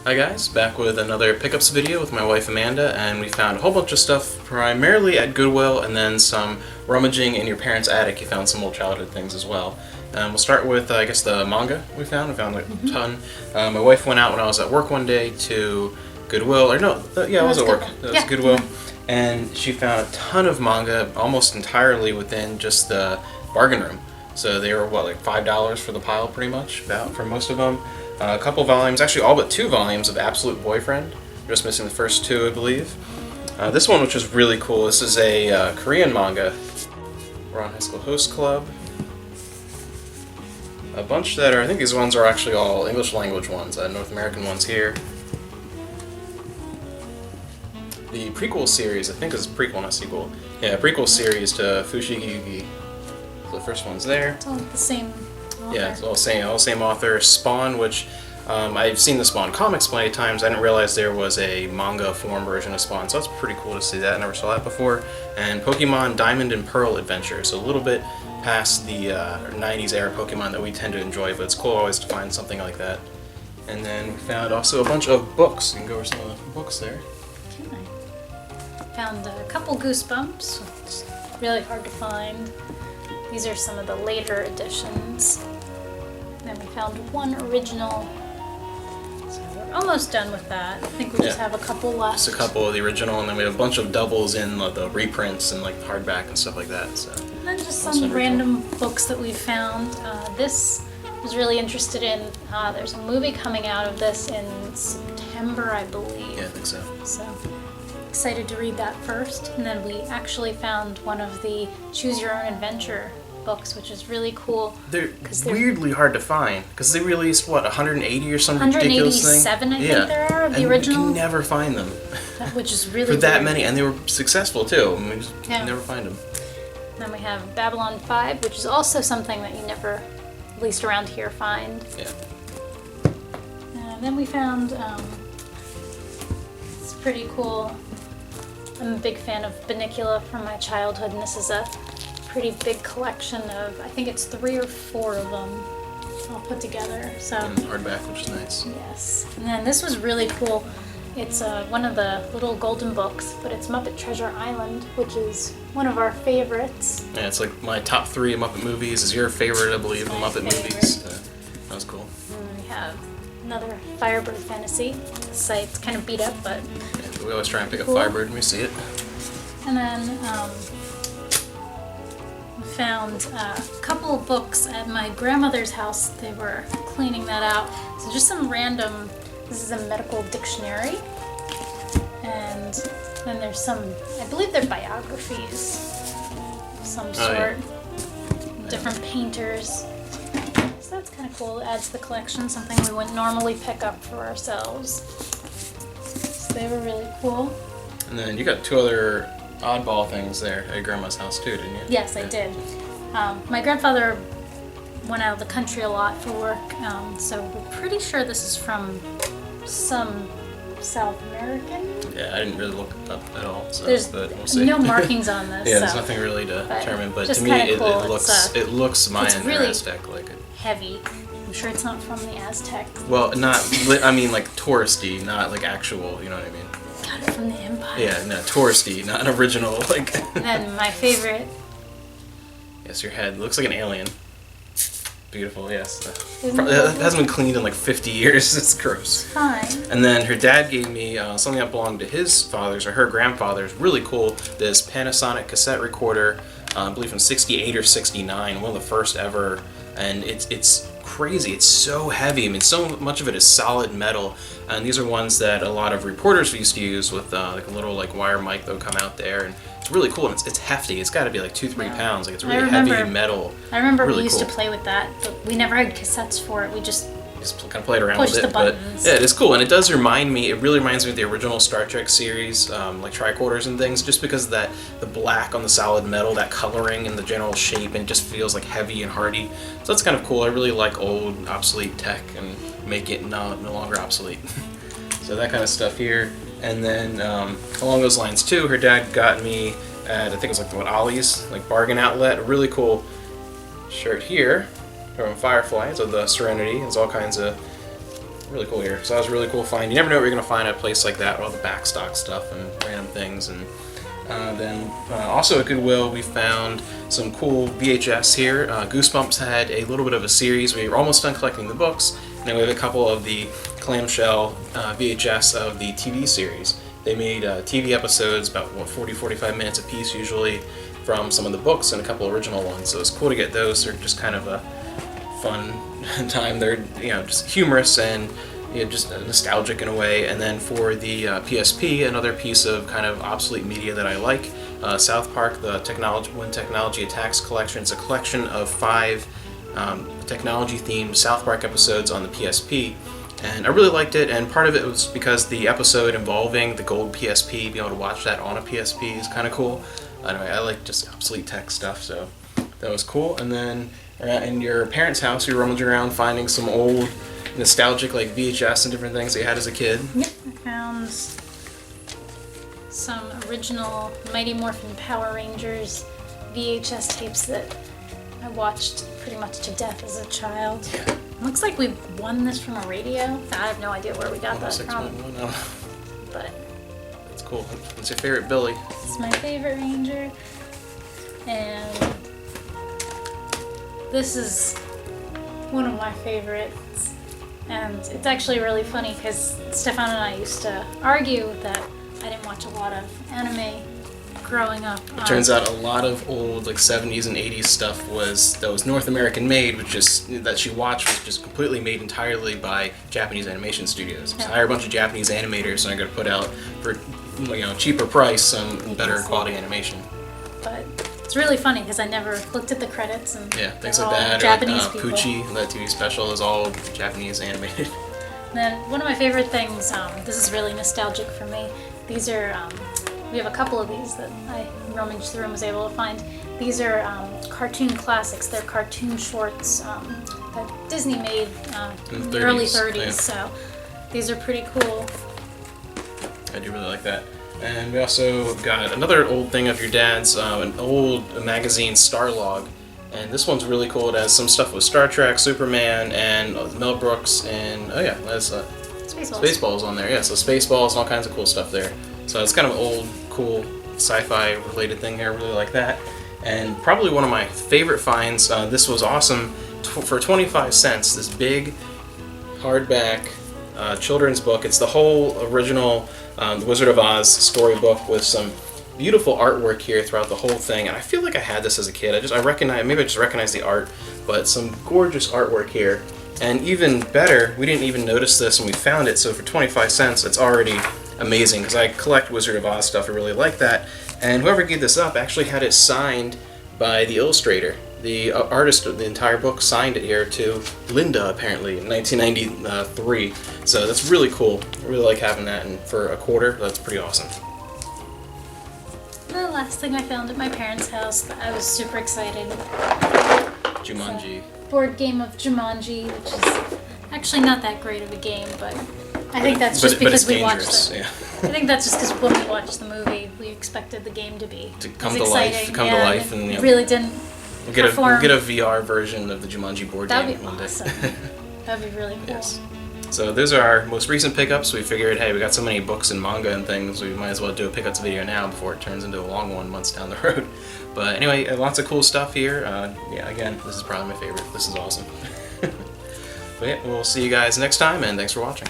Hi guys, back with another pickups video with my wife Amanda, and we found a whole bunch of stuff primarily at Goodwill and then some rummaging in your parents' attic. You found some old childhood things as well. We'll start with, I guess, the manga we found. We found like a ton. My wife went out when I was at work one day to Goodwill, or no, yeah, it was at work. It was Goodwill. And she found a ton of manga, almost entirely within just the bargain room. So they were, what, like $5 for the pile pretty much, about, for most of them. A couple volumes, actually all but 2 volumes of Absolute Boyfriend. Just missing the first 2, I believe. This one, which is really cool, this is a Korean manga. We're on High School Host Club. A bunch that are, I think these ones are actually all English language ones, North American ones here. The prequel series, I think is prequel, not sequel. Yeah, prequel series to Fushigi Yugi. So the first one's there. It's all the same author. Yeah, it's all same author. Spawn, which I've seen the Spawn comics plenty of times. I didn't realize there was a manga form version of Spawn, so that's pretty cool to see that. I never saw that before. And Pokemon Diamond and Pearl Adventure, so a little bit past the 90s era Pokemon that we tend to enjoy, but it's cool always to find something like that. And then we found also a bunch of books. You can go over some of the books there. Found a couple Goosebumps, which is really hard to find. These are some of the later editions. Then we found one original. So we're almost done with that. I think we just have a couple left. Just a couple of the original, and then we have a bunch of doubles in the reprints and like hardback and stuff like that. So. And then just some random books that we found. This I was really interested in. There's a movie coming out of this in September, I believe. Yeah, I think so. So excited to read that first. And then we actually found one of the Choose Your Own Adventure books, which is really cool. They're weirdly hard to find because they released, what, 180 or some ridiculous thing? 187, I think there are, of the original. You can never find them. Which is really For that weird. many, and they were successful too. I mean, we just never find them. Then we have Babylon 5, which is also something that you never, at least around here, find. Yeah. And then we found, it's pretty cool. I'm a big fan of Bunnicula from my childhood, and this is a pretty big collection of, I think it's 3 or 4 of them all put together. So And hardback, which is nice. yes. And then this was really cool. It's one of the little golden books, but it's Muppet Treasure Island, which is one of our favorites. Yeah, it's like my top 3 Muppet movies. Is your favorite, I believe, the Muppet movies. That was cool. And then we have another Firebird Fantasy. The site's kind of beat up, but We always try and pick up Firebird when we see it. And then we found a couple of books at my grandmother's house. They were cleaning that out. So just some random, this is a medical dictionary. And then there's some, I believe they're biographies of some sort. Different painters. So that's kind of cool. It adds to the collection, something we wouldn't normally pick up for ourselves. So they were really cool. And then you got 2 other oddball things there at your grandma's house too, didn't you? Yes, I did. My grandfather went out of the country a lot for work, so we're pretty sure this is from some South American. Yeah, I didn't really look it up at all, so There's but we'll see. no markings on this. Yeah, there's nothing really to determine, but to me cool. it looks Mayan really or Aztec like it. Heavy. I'm sure it's not from the Aztec. Well, I mean like touristy, not like actual, you know what I mean? Got it from the Empire. Yeah, no, touristy, not an original, like... And then my favorite. Yes, your head looks like an alien. Beautiful, yes. That hasn't been cleaned in like 50 years, it's gross. Fine. And then her dad gave me something that belonged to his father's, or her grandfather's, really cool, this Panasonic cassette recorder, I believe from 68 or 69, one of the first ever, and it's crazy. It's so heavy. I mean, so much of it is solid metal, and these are ones that a lot of reporters used to use with like a little like wire mic that would come out there, and it's really cool. And it's hefty. It's got to be like 2-3 pounds. Like it's really heavy metal. I remember really we used cool. to play with that, but we never had cassettes for it. We just kind of played around push with the it, but buttons. yeah, it is cool, and it does remind me. It really reminds me of the original Star Trek series, like tricorders and things, just because of that the black on the solid metal, that coloring and the general shape, and it just feels like heavy and hardy. So that's kind of cool. I really like old, obsolete tech and make it no longer obsolete. So that kind of stuff here, and then along those lines too, her dad got me at I think it was like Ollie's, like bargain outlet, a really cool shirt here from Firefly, so the Serenity. There's all kinds of really cool here. So that was a really cool find. You never know what you're going to find at a place like that, with all the backstock stuff and random things. And then also at Goodwill we found some cool VHS here. Goosebumps had a little bit of a series. We were almost done collecting the books, and then we have a couple of the clamshell VHS of the TV series. They made TV episodes about 40-45 minutes a piece usually from some of the books and a couple original ones. So it's cool to get those. They're just kind of a fun time. They're just humorous and just nostalgic in a way. And then for the PSP, another piece of kind of obsolete media that I like, South Park, the When Technology Attacks collection. It's a collection of 5 technology-themed South Park episodes on the PSP. And I really liked it, and part of it was because the episode involving the gold PSP, being able to watch that on a PSP is kind of cool. Anyway, I like just obsolete tech stuff, so that was cool. And then in your parents' house, you rummaged around finding some old nostalgic like VHS and different things that you had as a kid. Yep, I found some original Mighty Morphin Power Rangers VHS tapes that I watched pretty much to death as a child. Yeah. Looks like we won this from a radio. I have no idea where we got that from. But that's cool. What's your favorite Billy? It's my favorite Ranger. And this is one of my favorites. And it's actually really funny because Stefan and I used to argue that I didn't watch a lot of anime growing up. It turns out a lot of old like 70s and 80s stuff that was North American made, that she watched was just completely made entirely by Japanese animation studios. Yeah. So I hire a bunch of Japanese animators and I got to put out for cheaper price some better quality animation. But it's really funny because I never looked at the credits and things like that. Japanese or like, people. Poochie, that TV special is all Japanese animated. And then one of my favorite things, this is really nostalgic for me. These are, we have a couple of these that I rummaged through and was able to find. These are cartoon classics. They're cartoon shorts that Disney made in the early 30s. Yeah. So these are pretty cool. I do really like that. And we also got another old thing of your dad's, an old magazine, Starlog. And this one's really cool. It has some stuff with Star Trek, Superman, and Mel Brooks, and there's Spaceballs on there. Yeah, so Spaceballs and all kinds of cool stuff there. So it's kind of an old, cool sci-fi related thing here. I really like that. And probably one of my favorite finds, this was awesome, for 25 cents, this big hardback children's book. It's the whole original The Wizard of Oz storybook with some beautiful artwork here throughout the whole thing. And I feel like I had this as a kid. Maybe I just recognize the art, but some gorgeous artwork here. And even better, we didn't even notice this when we found it, so for 25 cents, it's already amazing, because I collect Wizard of Oz stuff, I really like that. And whoever gave this up actually had it signed by the illustrator. The artist of the entire book signed it here to Linda, apparently, in 1993. So that's really cool. I really like having that, and for a quarter, that's pretty awesome. The last thing I found at my parents' house that I was super excited. Jumanji. Board game of Jumanji, which is actually not that great of a game, but I think that's just because we watched it. Yeah. I think that's just because when we watched the movie, we expected the game to be come as to exciting. life, to come to life, and it really didn't. We'll get a VR version of the Jumanji board That'd game be one day. awesome. That'd be really cool. Yes. So those are our most recent pickups. We figured, hey, we got so many books and manga and things, we might as well do a pickups video now before it turns into a long one months down the road. But anyway, lots of cool stuff here. Again, this is probably my favorite. This is awesome. But yeah, we'll see you guys next time, and thanks for watching.